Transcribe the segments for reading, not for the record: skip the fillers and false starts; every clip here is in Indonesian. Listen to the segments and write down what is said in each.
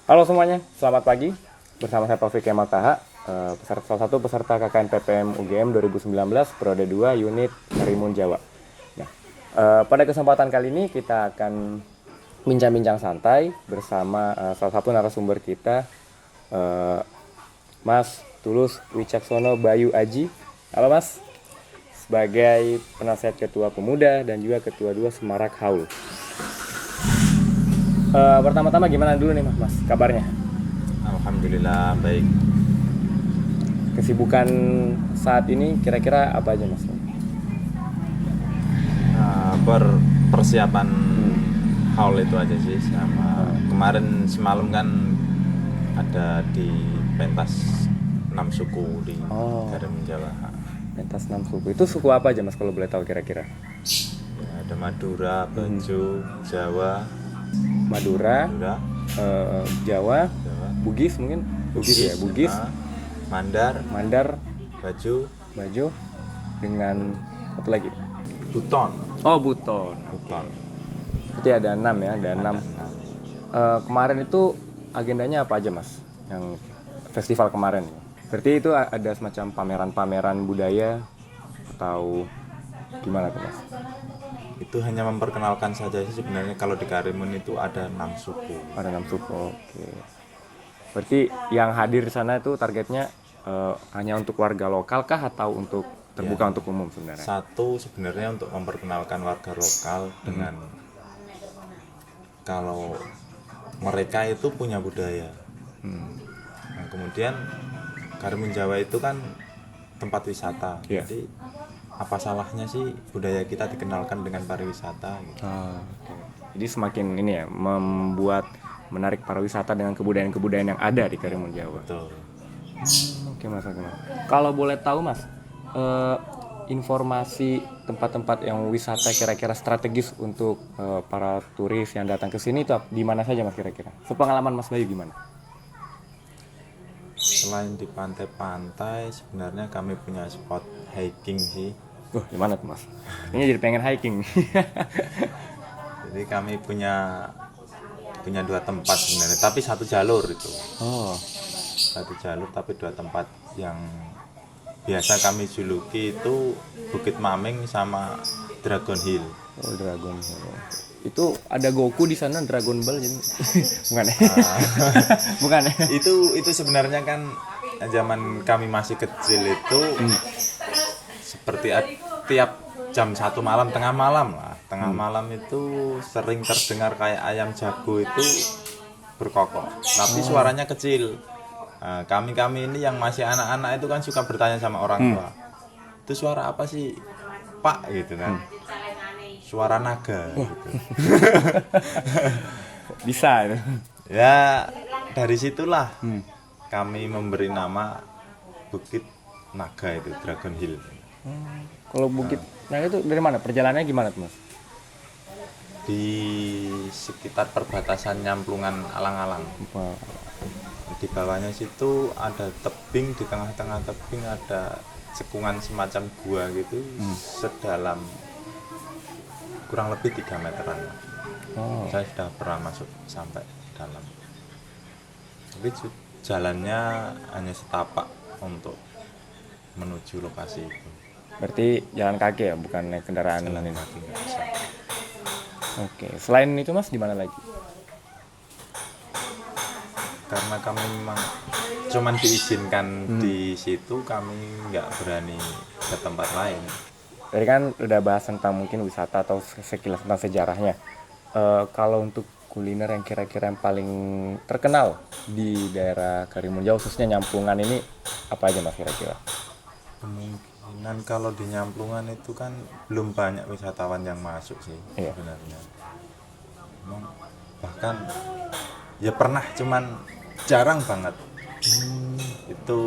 Halo semuanya, selamat pagi. Bersama saya Taufik Kemal Taha, salah satu peserta KKN PPM UGM 2019 Periode 2 Unit Karimun Jawa. Nah, pada kesempatan kali ini kita akan bincang-bincang santai bersama salah satu narasumber kita, Mas Tulus Wicaksono Bayu Aji. Halo Mas, sebagai penasihat Ketua Pemuda dan juga Ketua 2 Semarak Haul. Pertama-tama gimana dulu nih Mas kabarnya? Alhamdulillah baik. Kesibukan saat ini kira-kira apa aja Mas? Persiapan haul itu aja sih, sama kemarin semalam kan ada di pentas 6 suku di Karimun Jawa. Pentas 6 suku. Itu suku apa aja Mas kalau boleh tahu kira-kira? Ya, ada Madura, Bajo, Jawa, Madura, Jawa, Bugis mungkin? Bugis ya, Bugis, Mandar, Bajo, dengan satu lagi. Buton. Oh, Buton. Berarti ada 6 ya, ada 6. Kemarin itu agendanya apa aja Mas? Yang festival kemarin. Berarti itu ada semacam pameran-pameran budaya atau gimana tuh Mas? Itu hanya memperkenalkan saja sih sebenarnya. Kalau di Karimun itu ada 6 suku. Ada 6 suku, oke. Berarti yang hadir di sana itu targetnya hanya untuk warga lokal kah atau untuk terbuka untuk umum sebenarnya? Satu sebenarnya untuk memperkenalkan warga lokal dengan kalau mereka itu punya budaya. Nah, kemudian Karimun Jawa itu kan tempat wisata. Yeah. Jadi apa salahnya sih budaya kita dikenalkan dengan pariwisata gitu. Okay. Jadi semakin ini ya, membuat menarik pariwisata dengan kebudayaan-kebudayaan yang ada di Karimun Jawa. Betul. Oke Mas. Kalau boleh tahu Mas, informasi tempat-tempat yang wisata kira-kira strategis untuk para turis yang datang ke sini itu di mana saja Mas kira-kira? Sepengalaman Mas Bayu gimana? Selain di pantai-pantai, sebenarnya kami punya spot hiking sih. Di mana tuh Mas? Ini jadi pengen hiking. Jadi kami punya 2 tempat sebenarnya, tapi satu jalur itu. Satu jalur tapi 2 tempat yang biasa kami juluki itu Bukit Maming sama Dragon Hill. Oh, Dragon Hill. Itu ada Goku di sana, Dragon Ball jadi bukan ya? Bukan ya? Itu sebenarnya kan zaman kami masih kecil itu seperti tiap jam 1 malam, tengah malam itu sering terdengar kayak ayam jago itu berkokok, tapi suaranya kecil. Nah, kami ini yang masih anak-anak itu kan suka bertanya sama orang tua, itu suara apa sih Pak gitu kan. Suara naga gitu. Bisa itu. Ya dari situlah kami memberi nama Bukit Naga itu, Dragon Hill. Kalau Bukit Naga itu dari mana? Perjalanannya gimana tuh Mas? Di sekitar perbatasan Nyamplungan Alang-alang. Di bawahnya situ ada tebing, di tengah-tengah tebing ada cekungan semacam gua gitu, sedalam kurang lebih 3 meteran. Saya sudah pernah masuk sampai dalam, tapi jalannya hanya setapak untuk menuju lokasi itu. Berarti jalan kaki ya, bukan naik kendaraan. Jalan kaki nggak bisa. Oke, selain itu Mas di mana lagi? Karena kami memang cuman diizinkan di situ, kami nggak berani ke tempat lain. Tadi kan udah bahas tentang mungkin wisata atau sekilas tentang sejarahnya. Kalau untuk kuliner yang kira-kira yang paling terkenal di daerah Karimun Jawa, khususnya Nyamplungan ini, apa aja Mas kira-kira? Kemungkinan kalau di Nyamplungan itu kan belum banyak wisatawan yang masuk sih. Iya. Sebenarnya. Bahkan ya pernah, cuman jarang banget. Itu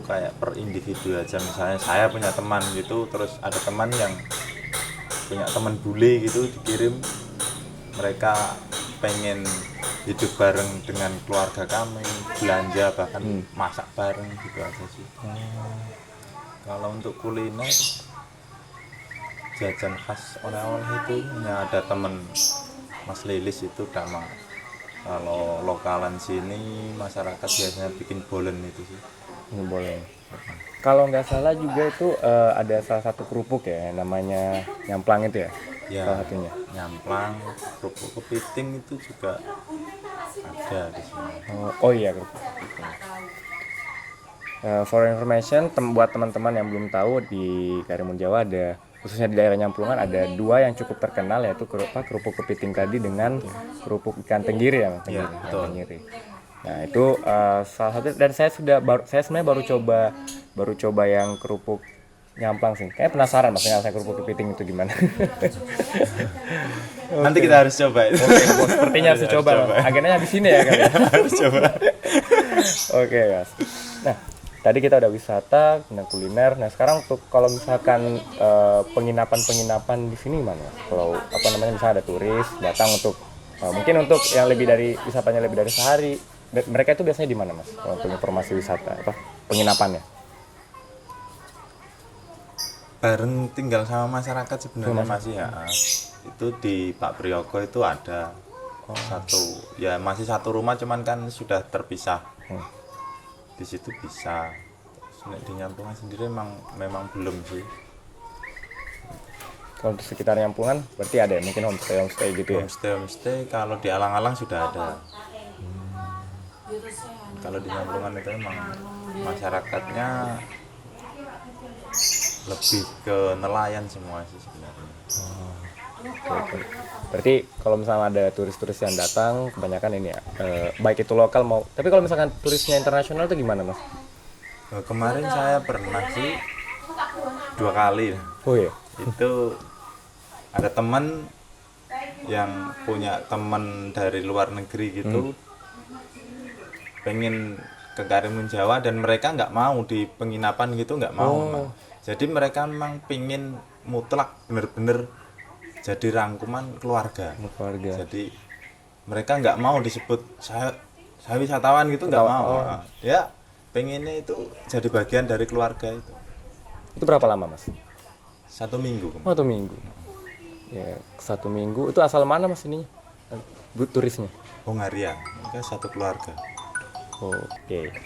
kayak per individu aja. Misalnya saya punya teman gitu, terus ada teman yang punya teman bule gitu, dikirim, mereka pengen hidup bareng dengan keluarga kami, belanja bahkan masak bareng gitu aja sih. Kalau untuk kuliner, jajan khas oleh-oleh itu hanya ada temen Mas Lilis itu sama Kalau lokalan sini masyarakat biasanya bikin bolen itu sih. Ini boleh. Kalau nggak salah juga itu ada salah satu kerupuk ya, namanya nyamplang itu ya, Ya, salah satunya. nyamplang, kerupuk kepiting itu juga ada di sini. Oh iya kerupuk. For information, buat teman-teman yang belum tahu, di Karimun Jawa ada, khususnya di daerah Nyamplungan, ada dua yang cukup terkenal, yaitu kerupuk kepiting tadi dengan kerupuk ikan tenggiri ya, Mas? Iya, Tenggiri, ikan betul. tenggiri. Nah itu salah satu, dan saya sebenarnya baru coba yang kerupuk nyamplang sih. Kayak penasaran maksudnya saya kerupuk kepiting itu gimana. Nanti kita harus coba itu. Sepertinya harus dicoba. Agendanya di sini ya kan. Harus coba. Oke, Mas. Nah, tadi kita udah wisata, dan kuliner. Nah, sekarang untuk kalau misalkan penginapan di sini gimana? Kalau apa namanya, misalnya ada turis datang untuk mungkin untuk yang lebih dari wisatanya lebih dari sehari, mereka itu biasanya di mana, Mas? Kalau untuk informasi wisata apa penginapannya? Bareng tinggal sama masyarakat sebenarnya masih ya. Itu di Pak Priyogo itu ada satu, ya masih satu rumah cuman kan sudah terpisah. Di situ bisa. Terus di Nyamplungan sendiri memang belum sih. Kalau untuk sekitar Nyamplungan berarti ada ya, mungkin homestay gitu ya. Homestay kalau di Alang-Alang sudah ada. Kalau di Nyamplungan itu emang masyarakatnya lebih ke nelayan semua sih sebenarnya. Oke. Berarti kalau misalnya ada turis-turis yang datang, kebanyakan ini ya, baik itu lokal mau. Tapi kalau misalkan turisnya internasional itu gimana, Mas? Kemarin saya pernah sih 2 kali. Oh iya. Itu ada teman yang punya teman dari luar negeri gitu, pengen ke Karimun Jawa dan mereka nggak mau di penginapan gitu, nggak mau. Mang. Jadi mereka memang pingin mutlak bener-bener jadi rangkuman keluarga. Jadi mereka nggak mau disebut saya wisatawan gitu, nggak mau. Ya pengennya itu jadi bagian dari keluarga itu. Itu berapa lama, Mas? 1 minggu. Oh, 1 minggu. Ya, 1 minggu. Itu asal mana, Mas, ininya? Turisnya? Hongaria, mereka satu keluarga. Oke.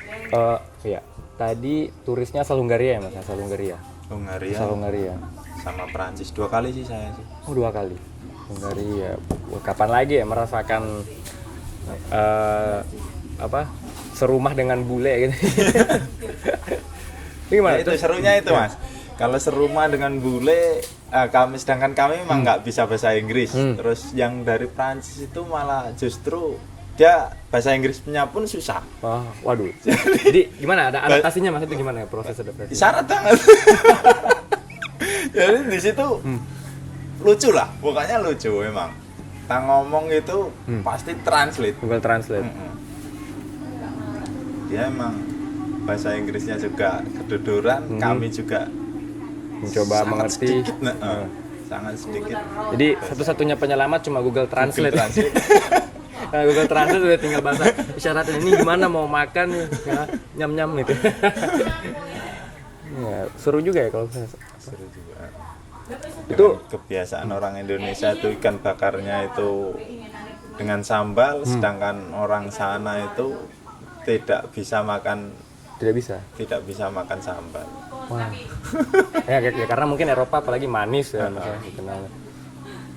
Ya. Tadi turisnya asal Hungaria ya, Mas? Asal Hungaria. Asal Hungaria. Sama Perancis 2 kali sih saya sih. Oh, 2 kali. Hungaria. Wah, kapan lagi ya merasakan serumah dengan bule gitu. Ini gimana? Nah, itu serunya itu, Mas. Kalau serumah dengan bule, sedangkan kami memang nggak bisa bahasa Inggris. Terus yang dari Prancis itu malah justru dia bahasa Inggrisnya pun susah. Waduh. Jadi gimana? Ada adaptasinya, Mas? Itu gimana ya proses adaptasi? Syarat banget. Jadi di situ lucu lah, pokoknya lucu memang. Kita ngomong itu pasti translate. Google Translate. Dia emang bahasa Inggrisnya juga kedodoran, kami juga mencoba mengerti. Sangat sedikit. Jadi satu-satunya penyelamat cuma Google Translate. Nah, Google Translate udah tinggal bahasa isyarat ini gimana mau makan ya, nyam-nyam gitu. Ya, seru juga ya kalau Seru juga. Itu kebiasaan orang Indonesia itu ikan bakarnya itu dengan sambal, sedangkan orang sana itu tidak bisa makan sambal. Wah. Ya, karena mungkin Eropa apalagi manis ya, dikenal.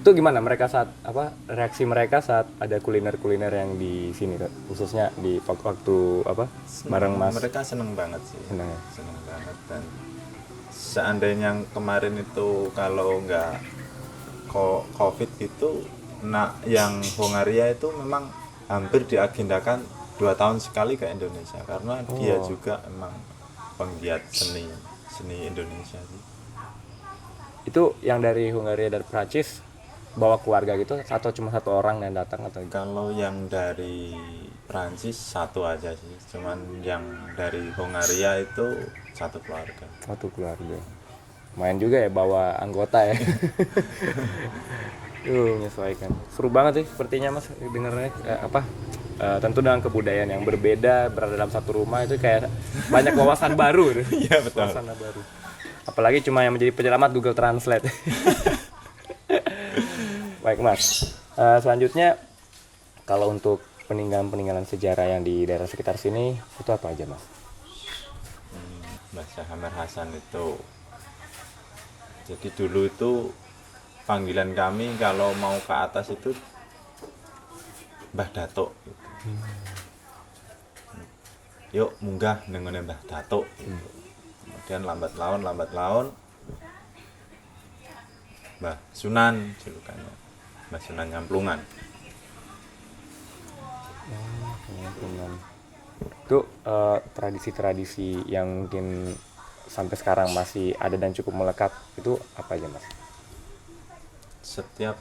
Itu gimana reaksi mereka saat ada kuliner-kuliner yang di sini, khususnya di waktu bareng Mas? Mereka seneng banget sih. Seneng banget. Dan seandainya yang kemarin itu kalau nggak COVID itu, yang Hongaria itu memang hampir diagendakan 2 tahun sekali ke Indonesia karena dia juga emang penggiat seni Indonesia sih. Itu yang dari Hungaria dan Prancis bawa keluarga gitu atau cuma satu orang yang datang atau? Kalau yang dari Prancis satu aja sih, cuman yang dari Hongaria itu satu keluarga. Lumayan juga ya bawa anggota ya. Menyesuaikan. Seru banget sih sepertinya, Mas, dengarnya tentu dengan kebudayaan yang berbeda berada dalam satu rumah itu kayak banyak wawasan baru. Iya, betul. Wawasan baru. Apalagi cuma yang menjadi penyelamat Google Translate. Baik, Mas. Selanjutnya kalau untuk peninggalan-peninggalan sejarah yang di daerah sekitar sini itu apa aja, Mas? Mbah Syah Amir Hasan itu, jadi dulu itu panggilan kami kalau mau ke atas itu Mbah Datuk gitu. Yuk munggah nengone Mbah Datuk gitu. Kemudian lambat laun Mbah Sunan julukannya, Mbah Sunan Nyamplungan. Peninggalan. Itu tradisi-tradisi yang mungkin sampai sekarang masih ada dan cukup melekat itu apa aja, Mas? Setiap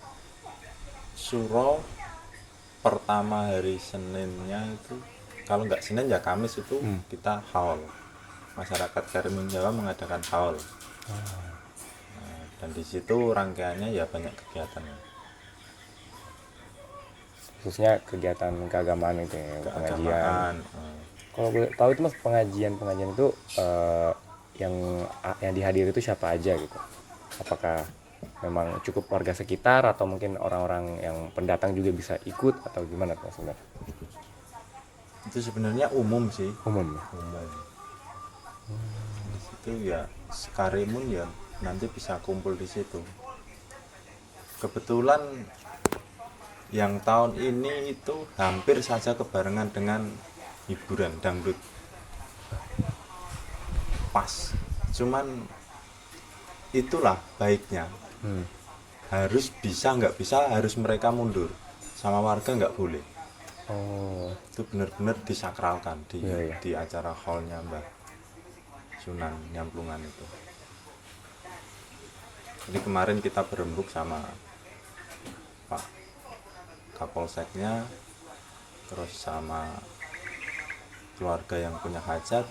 suro pertama hari Seninnya itu, kalau nggak Senin ya Kamis itu kita haul. Masyarakat Karimun Jawa mengadakan haul. Nah, dan di situ rangkaiannya ya banyak kegiatan. Khususnya kegiatan keagamaan itu ya, pengajian. Keagamaan. Kalau boleh tahu itu, Mas, pengajian itu yang dihadiri itu siapa aja gitu? Apakah memang cukup warga sekitar atau mungkin orang-orang yang pendatang juga bisa ikut atau gimana, Mas? Sebenarnya Itu sebenarnya umum sih. umum ya? Umum. Di situ ya Sekarimun ya nanti bisa kumpul di situ. Kebetulan yang tahun ini itu hampir saja kebarengan dengan hiburan dangdut. Pas. Cuman itulah baiknya. Harus bisa nggak bisa harus mereka mundur. Sama warga nggak boleh. Oh, Itu benar-benar disakralkan di Iya, iya. di acara hallnya Mbah Sunan Nyamplungan itu. Jadi kemarin kita berembuk sama Pak Kapolseknya, terus sama keluarga yang punya hajat.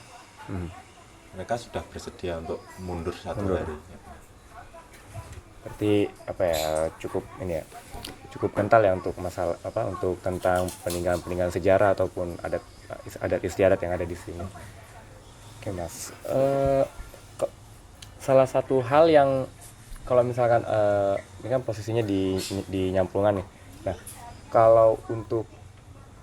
Mereka sudah bersedia untuk mundur satu hari. berarti apa ya, cukup ini ya, cukup kental ya untuk masalah apa, untuk tentang peninggalan sejarah ataupun adat istiadat yang ada di sini. Oke, Mas. Salah satu hal yang kalau misalkan ini kan posisinya di Nyamplungan nih. Nah, kalau untuk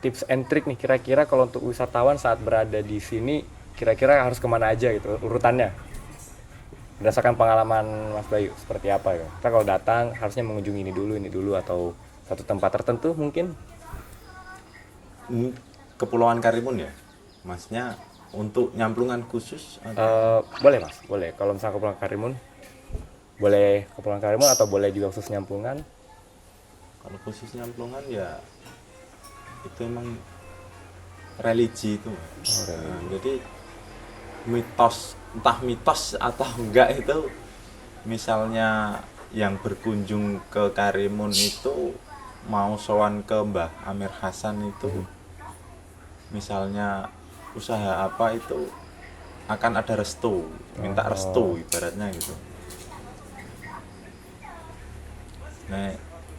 tips and trick nih, kira-kira kalau untuk wisatawan saat berada di sini, kira-kira harus kemana aja gitu urutannya? Berdasarkan pengalaman Mas Bayu seperti apa ya? Kita kalau datang harusnya mengunjungi ini dulu atau satu tempat tertentu mungkin? Kepulauan Karimun ya, Masnya untuk Nyamplungan khusus? Boleh, Mas, boleh. Kalau misalnya Kepulauan Karimun, boleh Kepulauan Karimun atau boleh juga khusus Nyamplungan? Kalau khusus Nyamplungan ya itu emang religi itu. Nah, jadi entah mitos atau enggak itu, misalnya yang berkunjung ke Karimun itu mau sowan ke Mbah Amir Hasan itu, misalnya usaha apa itu akan ada restu, minta restu ibaratnya gitu. Nah,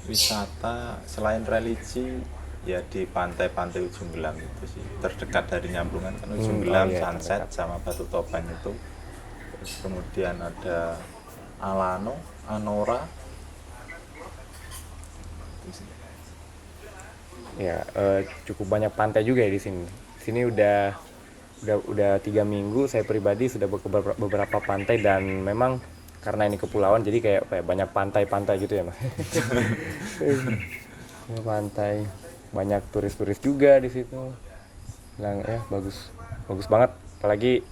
wisata selain religi ya di pantai-pantai Ujung Gelam itu sih, terdekat dari Nyamplungan kan Ujung Gelam, iya, Sunset sama Batu Topan itu. Terus kemudian ada Alano, Anora. Ya, cukup banyak pantai juga ya di sini. Sini udah 3 minggu saya pribadi sudah ke beberapa pantai dan memang karena ini kepulauan jadi kayak apa ya, banyak pantai-pantai gitu ya, Mas. Pantai, banyak turis-turis juga di situ. Bilang ya bagus banget. Apalagi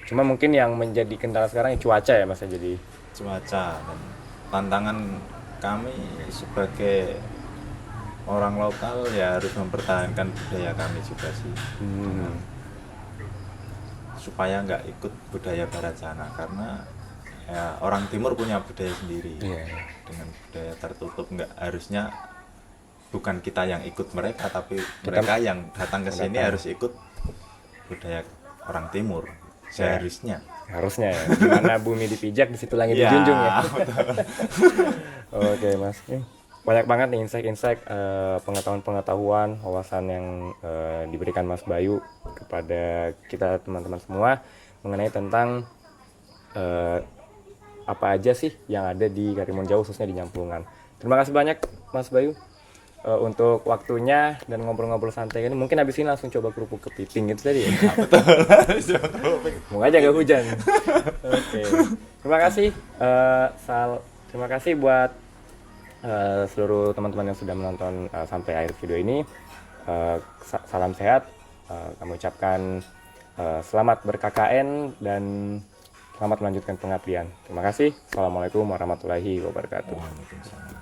cuma mungkin yang menjadi kendala sekarang ya cuaca ya, Mas, ya. Jadi Cuaca dan tantangan kami sebagai orang lokal ya harus mempertahankan budaya kami juga sih. Supaya nggak ikut budaya barat sana, karena ya orang timur punya budaya sendiri. Iya. Dengan budaya tertutup, nggak harusnya bukan kita yang ikut mereka, tapi mereka yang datang ke sini harus ikut budaya orang timur seharusnya. harusnya ya, dimana bumi dipijak di situ langit Ya, dijunjung ya. betul. Oke, Mas. Banyak banget nih insight-insight, pengetahuan, wawasan yang diberikan Mas Bayu kepada kita teman-teman semua mengenai tentang apa aja sih yang ada di Karimun Jawa, khususnya di Nyamplungan. Terima kasih banyak Mas Bayu. untuk waktunya dan ngobrol-ngobrol santai ini. Mungkin habis ini langsung coba kerupuk kepiting gitu tadi ya. Mau aja nggak hujan. Oke. Terima kasih terima kasih buat seluruh teman-teman yang sudah menonton sampai akhir video ini. Salam sehat. Kami ucapkan selamat ber-KKN dan selamat melanjutkan pengabdian. Terima kasih. Assalamualaikum warahmatullahi wabarakatuh.